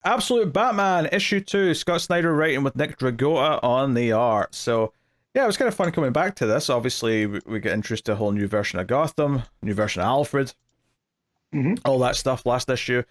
Absolute Batman issue 2, Scott Snyder writing with Nick Dragota on the art. So yeah, it was kind of fun coming back to this. Obviously, we get introduced to a whole new version of Gotham, new version of Alfred, all that stuff last issue.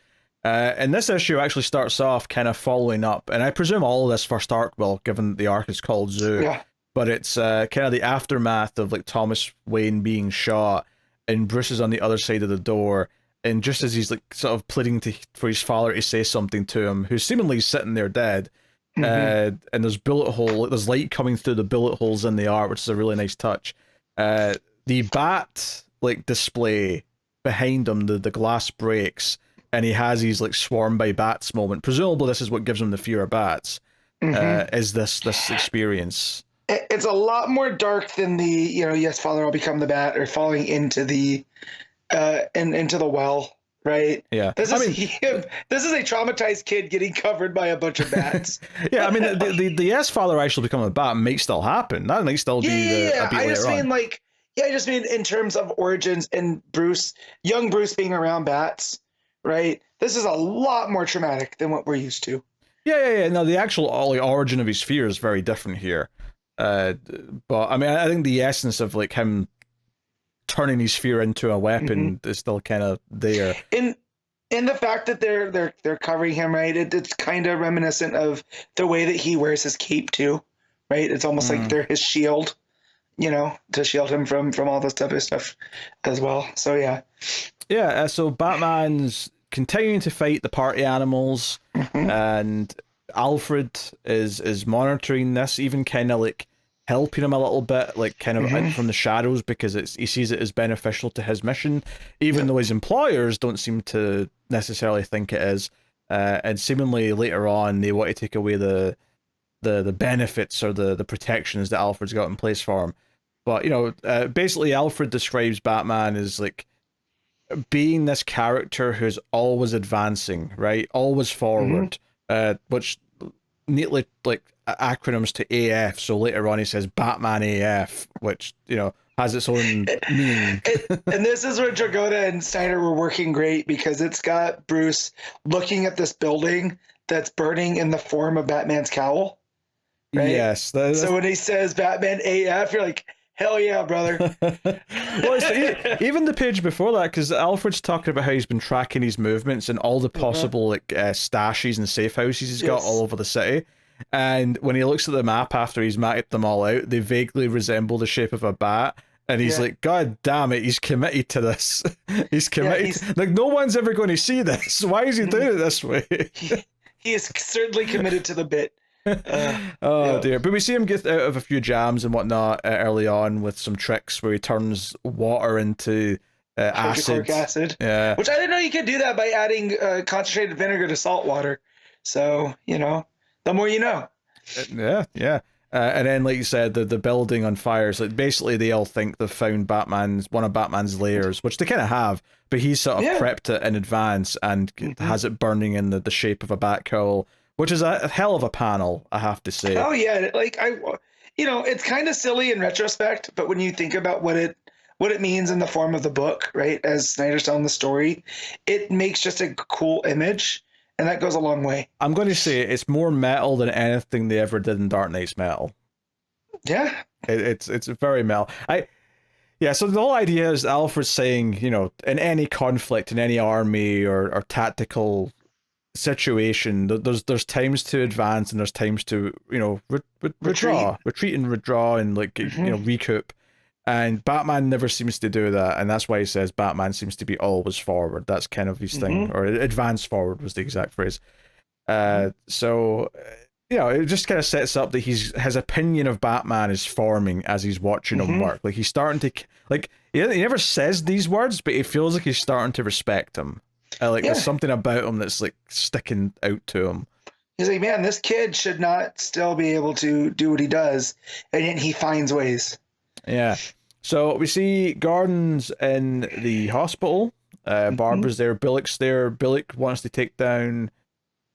And this issue actually starts off kind of following up, and I presume all of this first arc will, given the arc is called Zoo. Yeah. But it's kind of the aftermath of like Thomas Wayne being shot, and Bruce is on the other side of the door, and just as he's like sort of pleading for his father to say something to him, who's seemingly sitting there dead, and there's light coming through the bullet holes in the art, which is a really nice touch. The bat like display behind him, the glass breaks, and he has his like swarmed by bats moment. Presumably, this is what gives him the fear of bats. Is this experience? It's a lot more dark than the, yes, Father, I'll become the bat, or falling into the into the well, right? Yeah. This is a traumatized kid getting covered by a bunch of bats. Yeah, I mean the yes, Father, I shall become a bat might still happen. That might still be a beat later on. I just mean in terms of origins and young Bruce being around bats, right? This is a lot more traumatic than what we're used to. Yeah. No, the actual origin of his fear is very different here. But I mean, I think the essence of like him turning his fear into a weapon is still kind of there. In the fact that they're covering him, right? It's kind of reminiscent of the way that he wears his cape too, right? It's almost like they're his shield, to shield him from all this type of stuff as well. So yeah. Yeah. So Batman's continuing to fight the party animals, and Alfred is monitoring this, even kind of like helping him a little bit, like kind of out from the shadows, because he sees it as beneficial to his mission, even though his employers don't seem to necessarily think it is. And seemingly later on, they want to take away the benefits or the protections that Alfred's got in place for him. But basically, Alfred describes Batman as like being this character who's always advancing, right? Always forward, which neatly like acronyms to AF. So later on he says Batman AF, which, has its own meaning. And this is where Dragota and Snyder were working great, because it's got Bruce looking at this building that's burning in the form of Batman's cowl. Right? Yes. So when he says Batman AF, you're like, hell yeah, brother. Well, even the page before that, because Alfred's talking about how he's been tracking his movements and all the possible stashes and safe houses he's got all over the city. And when he looks at the map after he's mapped them all out, they vaguely resemble the shape of a bat. And he's like, God damn it, he's committed to this. He's committed. Like, no one's ever going to see this. Why is he doing it this way? He is certainly committed to the bit. Dear. But we see him get out of a few jams and whatnot early on with some tricks where he turns water into acid. Yeah. Which I didn't know you could do that by adding concentrated vinegar to salt water. So, the more you know. Yeah. And then, like you said, the building on fire. So basically, they all think they've found one of Batman's layers, which they kind of have, but he's sort of prepped it in advance and has it burning in the shape of a bat cowl, which is a hell of a panel, I have to say. Oh yeah, like it's kind of silly in retrospect, but when you think about what it means in the form of the book, right, as Snyder's telling the story, it makes just a cool image. And that goes a long way. I'm going to say it's more metal than anything they ever did in Dark Knight's metal. Yeah. It's very metal. So the whole idea is Alfred's saying, in any conflict, in any army or tactical situation, there's times to advance and there's times to, retreat and withdraw and recoup. And Batman never seems to do that, and that's why he says Batman seems to be always forward. That's kind of his thing, or advance forward was the exact phrase. So it just kind of sets up that his opinion of Batman is forming as he's watching him work. Like he's starting to he never says these words, but it feels like he's starting to respect him. There's something about him that's like sticking out to him. He's like, man, this kid should not still be able to do what he does, and yet he finds ways. Yeah. So we see Gordon's in the hospital. Barbara's there. Billick's there. Billick wants to take down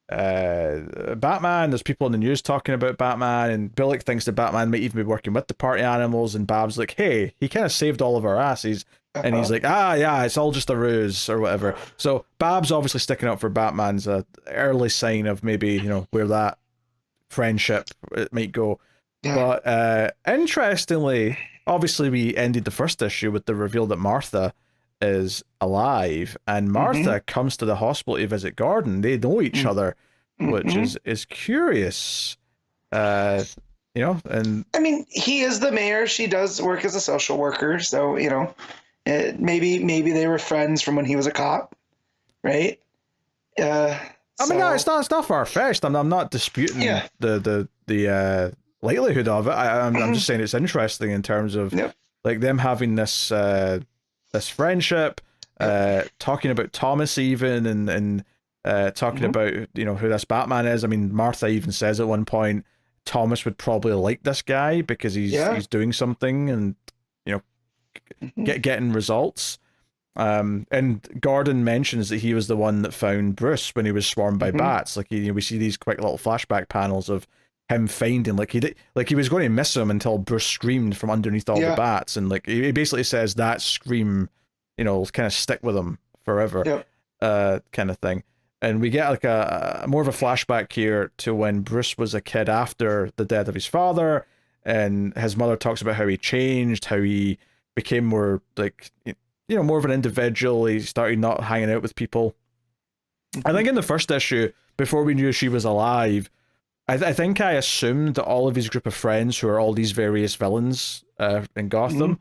Batman. There's people in the news talking about Batman, and Billick thinks that Batman might even be working with the party animals, and Bab's like, hey, he kind of saved all of our asses. And he's like, yeah, it's all just a ruse or whatever. So Bab's obviously sticking up for Batman's early sign of maybe, where that friendship might go. Yeah. But interestingly, obviously we ended the first issue with the reveal that Martha is alive, and Martha comes to the hospital to visit Gordon. They know each other, which is curious. And I mean, he is the mayor. She does work as a social worker, so maybe they were friends from when he was a cop, right? I mean, no, it's not far fetched. I'm not disputing the likelihood of it. I'm just saying it's interesting in terms of like them having this this friendship, talking about Thomas even, and talking about who this Batman is. I mean, Martha even says at one point Thomas would probably like this guy because he's doing something and getting results. And Gordon mentions that he was the one that found Bruce when he was swarmed by bats. Like we see these quick little flashback panels of him finding he was going to miss him until Bruce screamed from underneath all the bats, and like he basically says that scream, kind of stick with him forever, kind of thing. And we get like a more of a flashback here to when Bruce was a kid after the death of his father, and his mother talks about how he changed, how he became more like more of an individual. He started not hanging out with people. I think in the first issue, before we knew she was alive, I think I assumed that all of his group of friends, who are all these various villains in Gotham,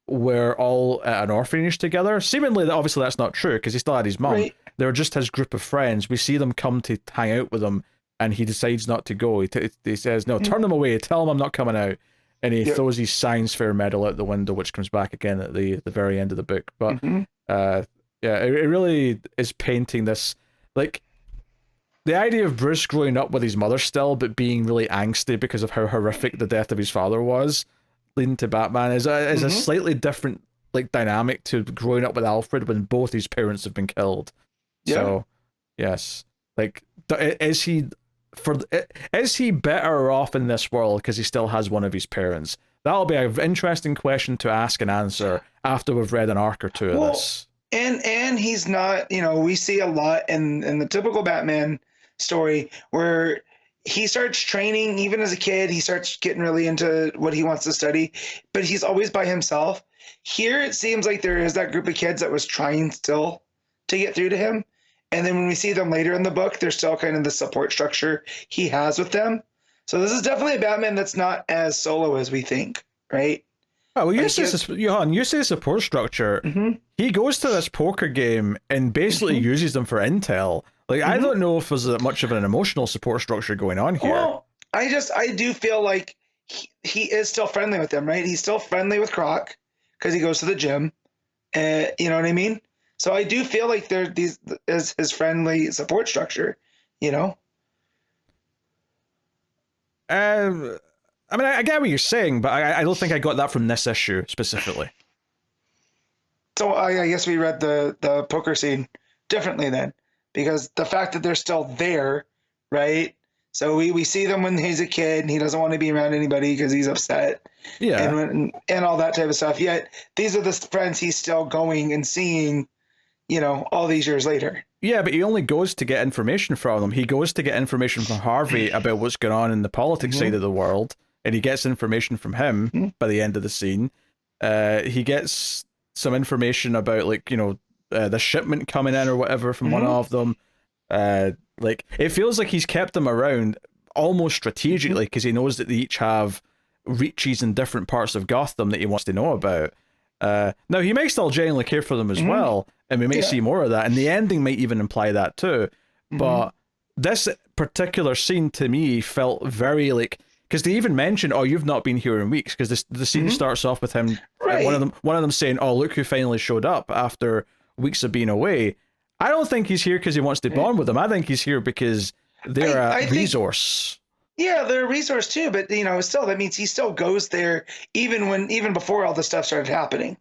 were all at an orphanage together. Seemingly, obviously, that's not true because he still had his mum. Right. They were just his group of friends. We see them come to hang out with him, and he decides not to go. He says, "No, turn them away. Tell them I'm not coming out." And he throws his science fair medal out the window, which comes back again at the very end of the book. But it really is painting this like. The idea of Bruce growing up with his mother still, but being really angsty because of how horrific the death of his father was, leading to Batman, is a slightly different like dynamic to growing up with Alfred when both his parents have been killed. Yeah. So, yes, like is he better off in this world because he still has one of his parents? That'll be an interesting question to ask and answer after we've read an arc or two of this. And he's not. We see a lot in the typical Batman story where he starts training even as a kid. He starts getting really into what he wants to study, but he's always by himself. Here it seems like there is that group of kids that was trying still to get through to him, and then when we see them later in the book, they're still kind of the support structure he has with them. So this is definitely a Batman that's not as solo as we think, right? Oh, well, you say support structure. He goes to this poker game and basically uses them for intel. Like, I don't know if there's much of an emotional support structure going on here. Well, I do feel like he is still friendly with them, right? He's still friendly with Croc because he goes to the gym. You know what I mean? So I do feel like there is his friendly support structure, I mean, I get what you're saying, but I don't think I got that from this issue specifically. So I guess we read the poker scene differently then, because the fact that they're still there, right? So we see them when he's a kid and he doesn't want to be around anybody because he's upset. Yeah. And all that type of stuff. Yet these are the friends he's still going and seeing, all these years later. Yeah, but he only goes to get information from them. He goes to get information from Harvey about what's going on in the politics side of the world. And he gets information from him by the end of the scene. He gets some information about the shipment coming in or whatever from one of them. Like it feels like he's kept them around almost strategically because he knows that they each have reaches in different parts of Gotham that he wants to know about. Now he may still genuinely care for them as well, and we may see more of that. And the ending might even imply that too. But this particular scene to me felt very like. Because they even mention, "Oh, you've not been here in weeks." Because the scene starts off with him, one of them saying, "Oh, look who finally showed up after weeks of being away." I don't think he's here because he wants to bond with them. I think he's here because they're a resource. Yeah, they're a resource too. But still, that means he still goes there even before all this stuff started happening,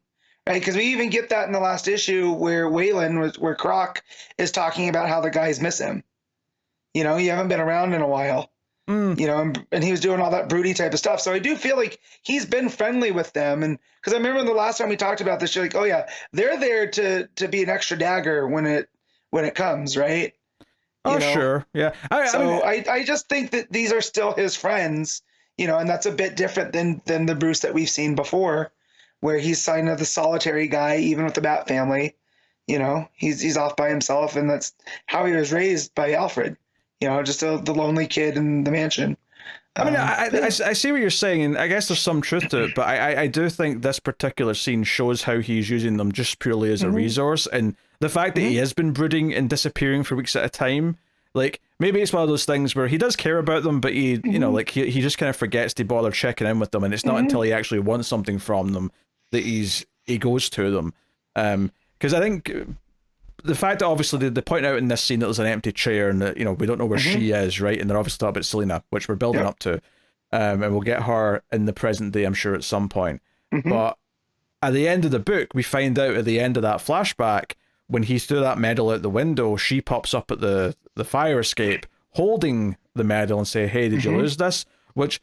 right? Because we even get that in the last issue where where Croc is talking about how the guys miss him. You know, you haven't been around in a while. Mm. You know, and he was doing all that broody type of stuff. So I do feel like he's been friendly with them. And because I remember the last time we talked about this, you're like, oh yeah, they're there to be an extra dagger when it comes, right? Oh, You know? sure. Yeah. I just think that these are still his friends, you know, and that's a bit different than the Bruce that we've seen before, where he's kind of the solitary guy, even with the Bat family. You know, he's off by himself, and that's how he was raised by Alfred. You know, just the lonely kid in the mansion. I see what you're saying, and I guess there's some truth to it, but I do think this particular scene shows how he's using them just purely as a resource, and the fact that he has been brooding and disappearing for weeks at a time, like, maybe it's one of those things where he does care about them, but he, you know, like, he just kind of forgets to bother checking in with them, and it's not until he actually wants something from them that he goes to them. Because I think the fact that obviously they point out in this scene that there's an empty chair and that, you know, we don't know where she is, right? And they're obviously talking about Selena, which we're building up to. And we'll get her in the present day, I'm sure, at some point. But at the end of the book, we find out at the end of that flashback, when he threw that medal out the window, she pops up at the fire escape holding the medal and say, hey, did you lose this? Which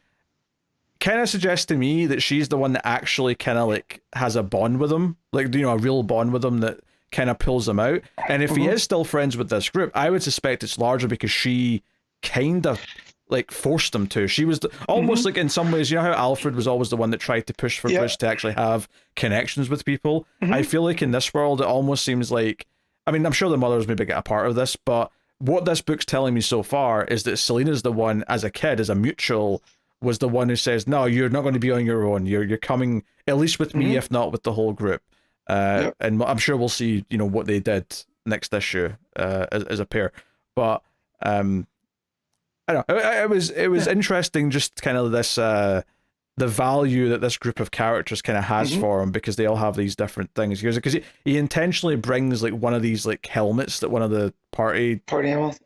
kind of suggests to me that she's the one that actually kind of like has a bond with him, like, you know, a real bond with him that kind of pulls him out. And if he is still friends with this group, I would suspect it's largely because she kind of like forced him to. She was almost like, in some ways, you know how Alfred was always the one that tried to push for Bruce to actually have connections with people. I feel like in this world it almost seems like, I mean, I'm sure the mothers maybe get a part of this, but what this book's telling me so far is that Selena's the one, as a kid, as a mutual, was the one who says, no, you're not going to be on your own, you're coming at least with me, if not with the whole group. And I'm sure we'll see, you know, what they did next issue as a pair. But I don't know, it was interesting, just kind of this the value that this group of characters kind of has for him, because they all have these different things. Because he intentionally brings like one of these like helmets that one of the party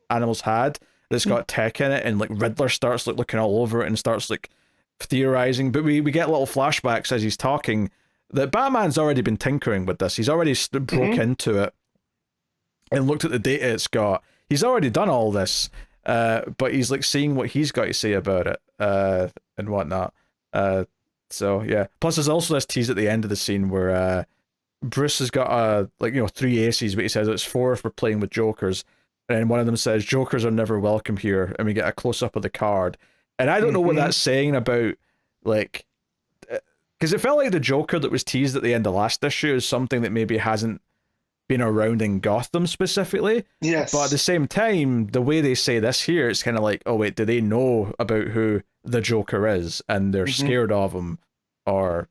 animals had that's got tech in it, and like Riddler starts like looking all over it and starts like theorizing. But we get little flashbacks as he's talking that Batman's already been tinkering with this. He's already broke into it and looked at the data it's got. He's already done all this, but he's like seeing what he's got to say about it and whatnot. So yeah. Plus, there's also this tease at the end of the scene where Bruce has got like, you know, 3 aces, but he says it's 4 if we're playing with jokers, and one of them says jokers are never welcome here, and we get a close up of the card, and I don't know what that's saying about, like, because it felt like the Joker that was teased at the end of last issue is something that maybe hasn't been around in Gotham specifically. Yes. But at the same time, the way they say this here, it's kind of like, oh wait, do they know about who the Joker is and they're scared of him or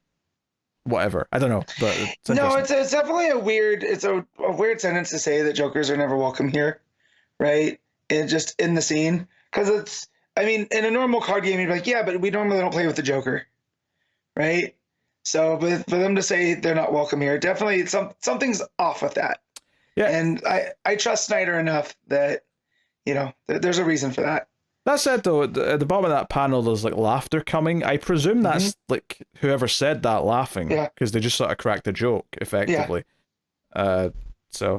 whatever? I don't know, but it's definitely a weird sentence to say that Jokers are never welcome here, right? And just in the scene, because it's, I mean, in a normal card game, you'd be like, yeah, but we normally don't play with the Joker, right? So, but for them to say they're not welcome here, definitely something's off with that. Yeah, and I trust SNYDER enough that, you know, there's a reason for that. That said, though, at the bottom of that panel, there's like laughter coming. I presume that's like whoever said that laughing, because they just sort of cracked a joke effectively. So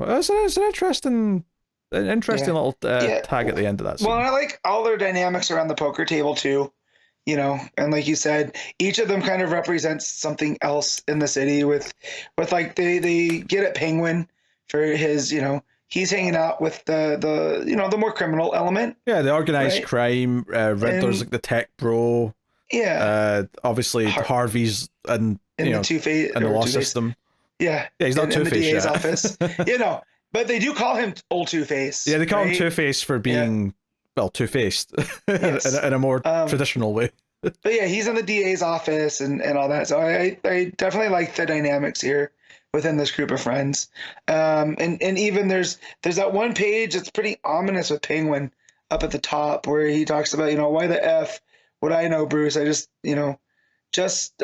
it's an interesting little tag at the end of that scene. Well, I like all their dynamics around the poker table too. You know, and like you said, each of them kind of represents something else in the city. With like they get at Penguin for his, you know, he's hanging out with the you know, the more criminal element. Yeah, the organized crime. Riddler's like the tech bro. Yeah. Obviously Harvey's and the Two-Face and the law system. Yeah. Yeah, he's not Two-Face in the DA's yet. office. You know, but they do call him Old Two-Face. Yeah, they call him Two-Face for being well, two-faced in a more traditional way. But yeah, he's in the DA's office and all that. So I definitely like the dynamics here within this group of friends. And even there's that one page that's pretty ominous with Penguin up at the top where he talks about, you know, why the F would I know, Bruce? I just, you know, just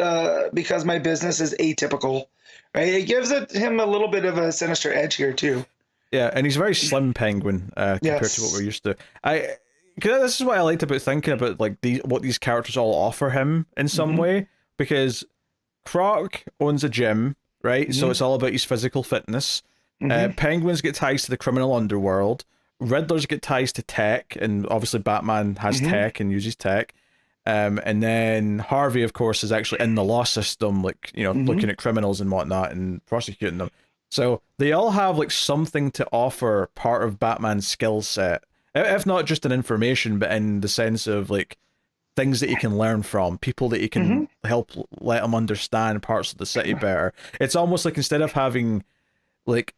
because my business is atypical, right? It gives him a little bit of a sinister edge here too. Yeah, and he's very slim Penguin compared to what we're used to. Because this is what I liked about thinking about like what these characters all offer him in some way, because Croc owns a gym, right? So it's all about his physical fitness. Penguins get ties to the criminal underworld, Riddler's got ties to tech, and obviously Batman has tech and uses tech. And then Harvey, of course, is actually in the law system, like, you know, looking at criminals and whatnot and prosecuting them. So they all have like something to offer, part of Batman's skill set, if not just an information, but in the sense of like things that he can learn from, people that he can help let him understand parts of the city better. It's almost like instead of having like,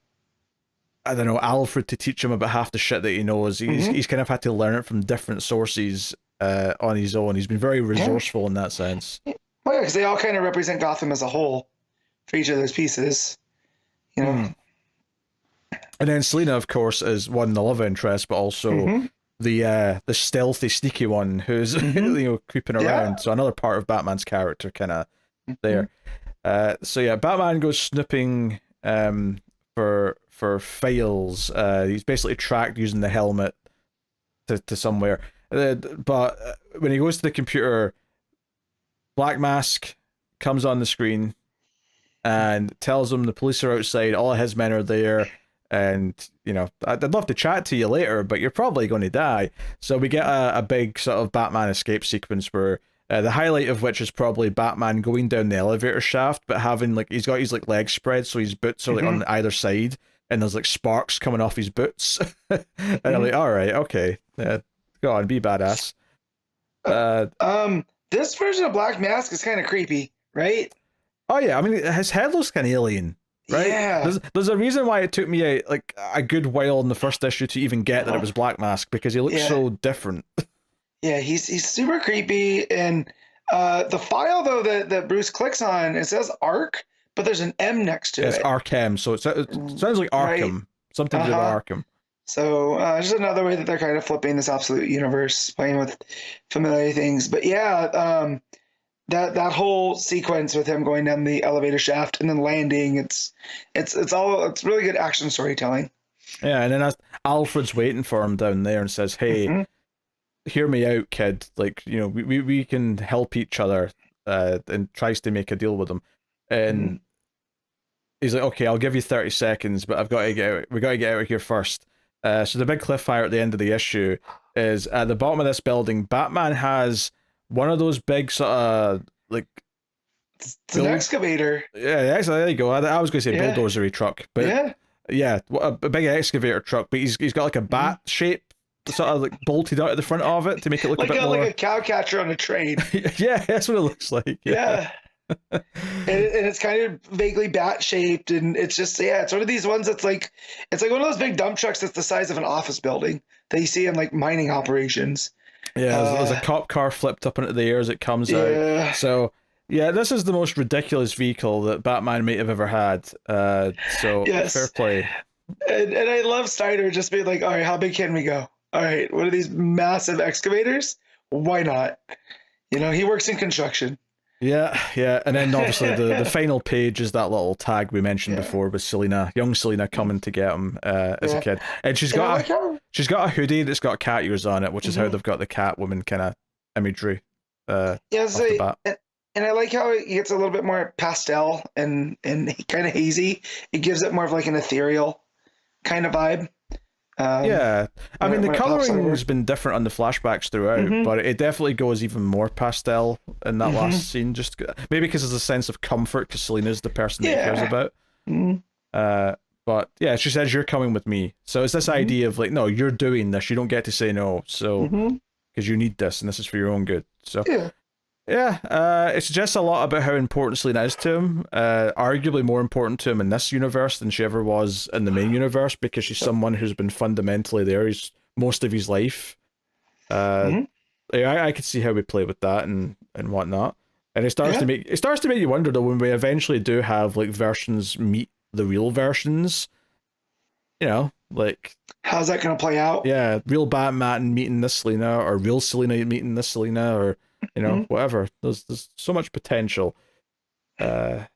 I don't know, Alfred to teach him about half the shit that he knows, he's kind of had to learn it from different sources on his own. He's been very resourceful in that sense. Well, yeah, because they all kind of represent Gotham as a whole for each of those pieces, you know. And then Selina, of course, is one, the love interest, but also the stealthy, sneaky one who's you know, creeping around. So another part of Batman's character, kind of there. So yeah, Batman goes snooping for files. He's basically tracked using the helmet to somewhere. But when he goes to the computer, Black Mask comes on the screen and tells him the police are outside, all of his men are there, and, you know, I'd love to chat to you later, but you're probably going to die. So we get a big sort of Batman escape sequence where the highlight of which is probably Batman going down the elevator shaft, but having like, he's got his like legs spread, so his boots are like on either side, and there's like sparks coming off his boots. And I'm like, all right, okay, go on, be badass. This version of Black Mask is kind of creepy, right? Oh yeah, I mean, his head looks kind of alien, right? Yeah. There's a reason why it took me like a good while in the first issue to even get that it was Black Mask, because he looks so different. Yeah, he's super creepy, and the file though that Bruce clicks on, it says Ark, but there's an M next to it. It's Arkham, so it sounds like Arkham, right? Something to do with Arkham. So just another way that they're kind of flipping this absolute universe, playing with familiar things. But yeah, that whole sequence with him going down the elevator shaft and then landing, it's really good action storytelling. Yeah, and then as Alfred's waiting for him down there and says, "Hey, hear me out, kid. Like, you know, we can help each other," and tries to make a deal with him. And he's like, "Okay, I'll give you 30 seconds, but I've got to get out. We got to get out of here first." So the big cliffhanger at the end of the issue is at the bottom of this building, Batman has one of those big sort of like... It's an excavator. Yeah, actually, there you go. I was going to say bulldozery truck, but yeah, a big excavator truck, but he's got like a bat shape sort of like bolted out at the front of it to make it look like a bit more... like a cow catcher on a train. Yeah, that's what it looks like. Yeah. and it's kind of vaguely bat shaped, and it's just it's one of these ones that's like, it's like one of those big dump trucks that's the size of an office building that you see in like mining operations. Yeah, there's a cop car flipped up into the air as it comes out. So yeah, this is the most ridiculous vehicle that Batman might have ever had. So fair play. And I love SNYDER just being like, all right, how big can we go? All right, what are these massive excavators? Why not? You know, he works in construction. Yeah, and then obviously the final page is that little tag we mentioned before with Selina, young Selina coming to get him as a kid, and she's got a hoodie that's got cat ears on it, which is how they've got the Catwoman kind of imagery. And I like how it gets a little bit more pastel and kind of hazy. It gives it more of like an ethereal kind of vibe. I mean, the coloring's been different on the flashbacks throughout, but it definitely goes even more pastel in that last scene. Just maybe because there's a sense of comfort because Selina's the person that he cares about. But yeah, she says you're coming with me, so it's this idea of like, no, you're doing this. You don't get to say no, so because you need this, and this is for your own good. So it suggests a lot about how important Selina is to him. Arguably more important to him in this universe than she ever was in the main universe, because she's someone who's been fundamentally there most of his life. I could see how we play with that and whatnot. And it starts to make you wonder though, when we eventually do have like versions meet the real versions, you know, like how's that gonna play out? Yeah, real Batman meeting this Selina, or real Selina meeting this Selina, or you know, whatever. There's so much potential. That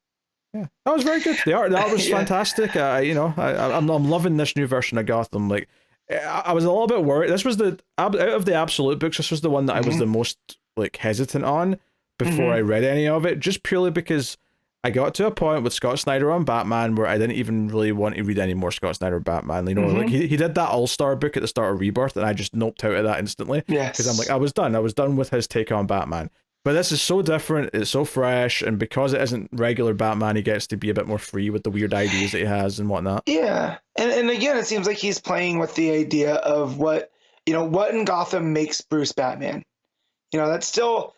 was very good. The art was fantastic. I'm loving this new version of Gotham. Like, I was a little bit worried. This was out of the Absolute books, this was the one that I was the most like hesitant on before I read any of it, just purely because I got to a point with Scott Snyder on Batman where I didn't even really want to read any more Scott Snyder Batman. You know, like he did that All-Star book at the start of Rebirth, and I just noped out of that instantly. Yes. Because I'm like, I was done with his take on Batman. But this is so different, it's so fresh, and because it isn't regular Batman, he gets to be a bit more free with the weird ideas that he has and whatnot. Yeah. And again, it seems like he's playing with the idea of what in Gotham makes Bruce Batman. You know, that's still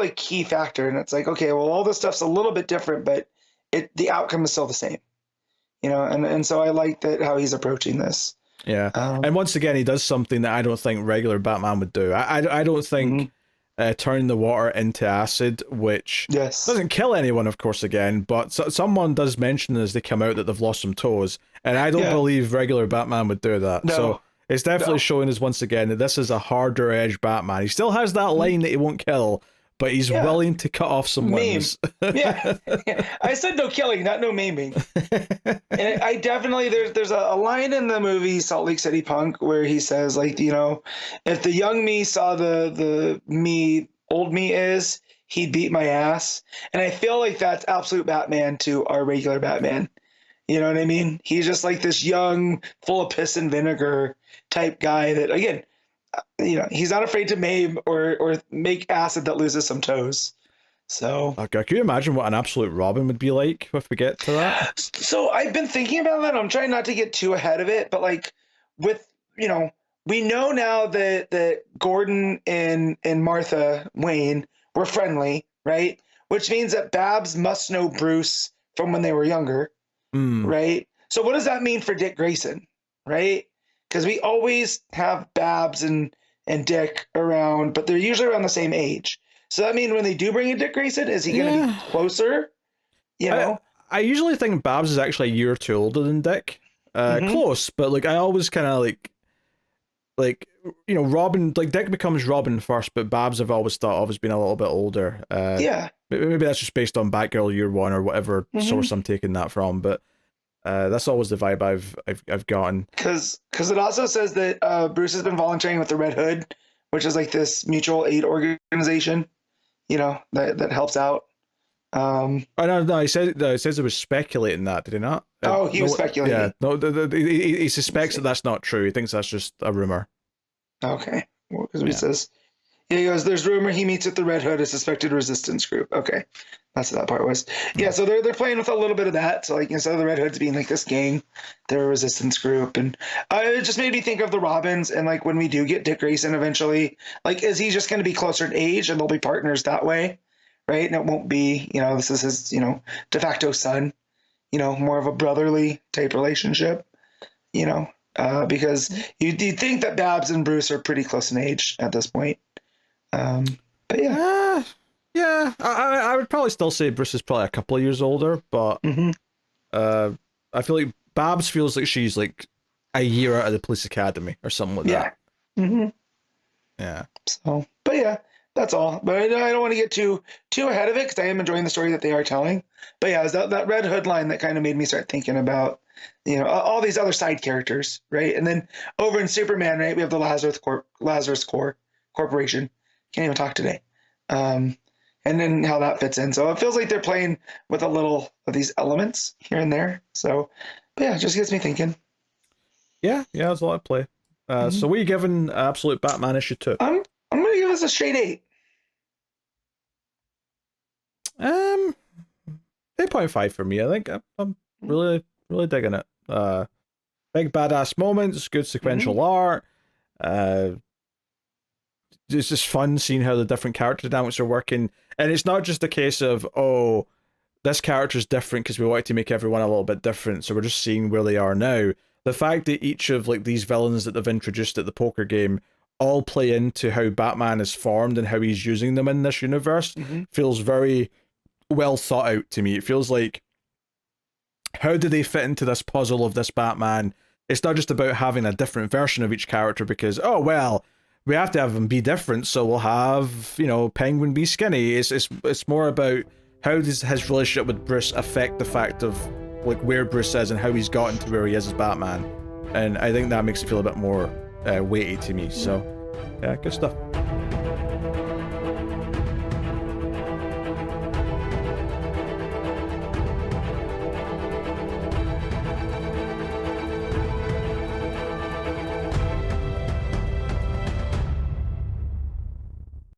a key factor. And it's like, okay, well, all this stuff's a little bit different, but the outcome is still the same. You know, and so I like that how he's approaching this. Yeah. And once again, he does something that I don't think regular Batman would do. I don't think turning the water into acid, which doesn't kill anyone, of course, again, but someone does mention as they come out that they've lost some toes, and I don't believe regular Batman would do that. No. So it's definitely showing us once again that this is a harder edge Batman. He still has that line that he won't kill, but he's willing to cut off some limbs. Yeah. I said no killing, not no maiming. And I definitely, there's a line in the movie Salt Lake City Punk where he says, like, you know, if the young me saw the me old me is, he'd beat my ass. And I feel like that's absolute Batman to our regular Batman. You know what I mean? He's just like this young, full of piss and vinegar type guy that, again, you know, he's not afraid to maim or make acid that loses some toes. So, okay, can you imagine what an absolute Robin would be like if we get to that? So I've been thinking about that. I'm trying not to get too ahead of it, but like with, you know, we know now that Gordon and Martha Wayne were friendly, right? Which means that Babs must know Bruce from when they were younger, right? So what does that mean for Dick Grayson, right? Because we always have Babs and Dick around, but they're usually around the same age. So that means when they do bring in Dick Grayson, is he going to be closer? You know? I usually think Babs is actually a year or two older than Dick. Close, but like I always kind of like, you know, Robin, like Dick becomes Robin first, but Babs I've always thought of as being a little bit older. Maybe that's just based on Batgirl Year One or whatever source I'm taking that from, but that's always the vibe I've gotten. Because it also says that Bruce has been volunteering with the Red Hood, which is like this mutual aid organization, you know, that helps out. Oh no, he says it was speculating that, did he not? Oh, he was speculating. Yeah, no, he suspects that that's not true. He thinks that's just a rumor. Okay, well, because he says, he goes, "There's rumor he meets with the Red Hood, a suspected resistance group." Okay, that's what that part was. Yeah, so they're playing with a little bit of that. So like instead of the Red Hoods being like this gang, they're a resistance group, and it just made me think of the Robins. And like when we do get Dick Grayson eventually, like is he just going to be closer in age and they'll be partners that way? Right, and it won't be, you know, this is his, you know, de facto son, you know, more of a brotherly type relationship, you know, because you'd think that Babs and Bruce are pretty close in age at this point. But yeah, I would probably still say Bruce is probably a couple of years older, but I feel like Babs feels like she's like a year out of the police academy or something like that. Yeah. So, but yeah. That's all. But I don't want to get too ahead of it because I am enjoying the story that they are telling. But yeah, it was that Red Hood line that kind of made me start thinking about, you know, all these other side characters, right? And then over in Superman, right, we have the Lazarus Corporation. Can't even talk today. And then how that fits in. So it feels like they're playing with a little of these elements here and there. So, but yeah, it just gets me thinking. Yeah, there's a lot of play. So what are you giving Absolute Batman issue 2? I'm going to give this a straight 8. 8.5 for me. I think I'm really digging it. Big badass moments, good sequential art. It's just fun seeing how the different character dynamics are working, and it's not just a case of, oh, this character's different because we wanted to make everyone a little bit different, so we're just seeing where they are now. The fact that each of like these villains that they've introduced at the poker game all play into how Batman is formed and how he's using them in this universe feels very well thought out to me. It feels like, how do they fit into this puzzle of this Batman? It's not just about having a different version of each character because, oh, well, we have to have them be different, so we'll have, you know, Penguin be skinny. It's more about how does his relationship with Bruce affect the fact of like where Bruce is and how he's gotten to where he is as Batman. And I think that makes it feel a bit more weighty to me. So, yeah, good stuff.